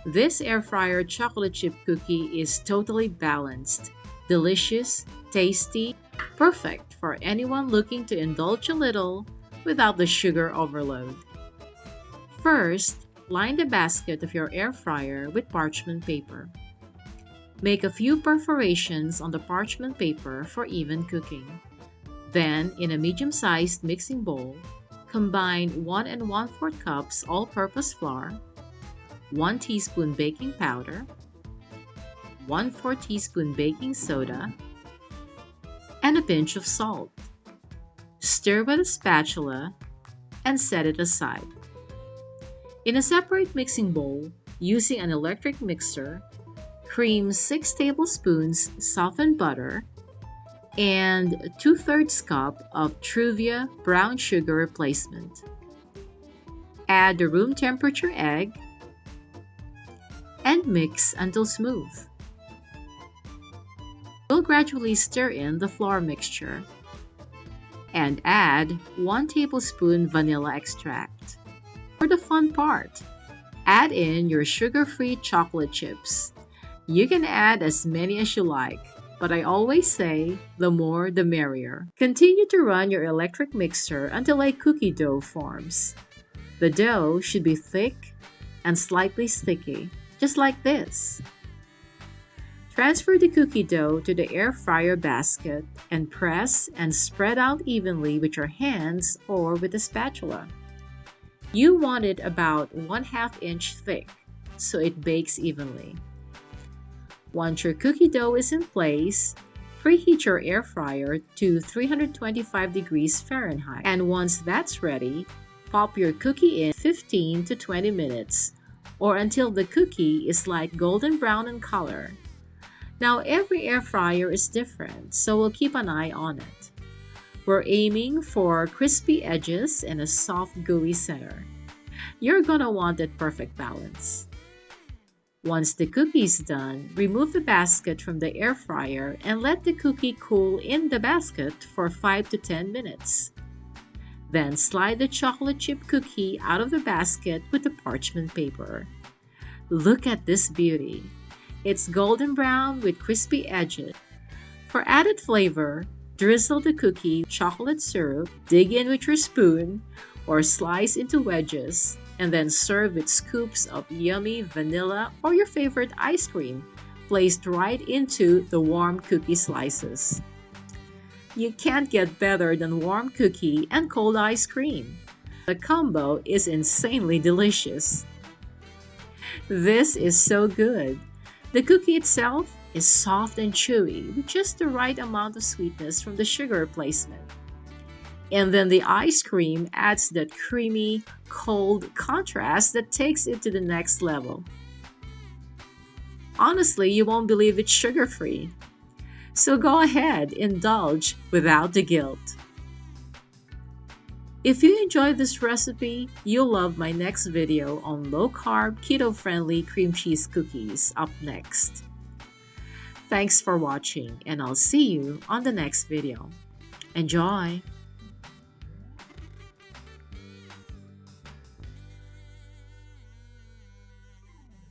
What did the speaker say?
This air fryer chocolate chip cookie is totally balanced, delicious, tasty, perfect for anyone looking to indulge a little without the sugar overload. First, line the basket of your air fryer with parchment paper. Make a few perforations on the parchment paper for even cooking. Then, in a medium-sized mixing bowl, combine 1 1/4 cups all-purpose flour, 1 teaspoon baking powder, 1/4 teaspoon baking soda, and a pinch of salt. Stir with a spatula and set it aside. In a separate mixing bowl, using an electric mixer, cream 6 tablespoons softened butter and 2/3 cup of Truvia brown sugar replacement. Add the room temperature egg and mix until smooth. We'll gradually stir in the flour mixture and add 1 tablespoon vanilla extract. For the fun part, add in your sugar-free chocolate chips. You can add as many as you like, but I always say the more the merrier. Continue to run your electric mixer until a cookie dough forms. The dough should be thick and slightly sticky, just like this. Transfer the cookie dough to the air fryer basket and press and spread out evenly with your hands or with a spatula. You want it about 1/2 inch thick so it bakes evenly. Once your cookie dough is in place, preheat your air fryer to 325 degrees Fahrenheit. And once that's ready, pop your cookie in 15 to 20 minutes or until the cookie is light golden brown in color. Now, every air fryer is different, so we'll keep an eye on it. We're aiming for crispy edges and a soft, gooey center. You're gonna want that perfect balance. Once the cookie is done, remove the basket from the air fryer and let the cookie cool in the basket for 5 to 10 minutes. Then slide the chocolate chip cookie out of the basket with the parchment paper. Look at this beauty. It's golden brown with crispy edges. For added flavor, drizzle the cookie with chocolate syrup, dig in with your spoon, or slice into wedges, and then serve with scoops of yummy vanilla or your favorite ice cream placed right into the warm cookie slices. You can't get better than warm cookie and cold ice cream. The combo is insanely delicious. This is so good. The cookie itself is soft and chewy with just the right amount of sweetness from the sugar replacement. And then the ice cream adds that creamy, cold contrast that takes it to the next level. Honestly, you won't believe it's sugar-free. So go ahead, indulge without the guilt. If you enjoyed this recipe, you'll love my next video on low-carb, keto-friendly cream cheese cookies up next. Thanks for watching, and I'll see you on the next video. Enjoy!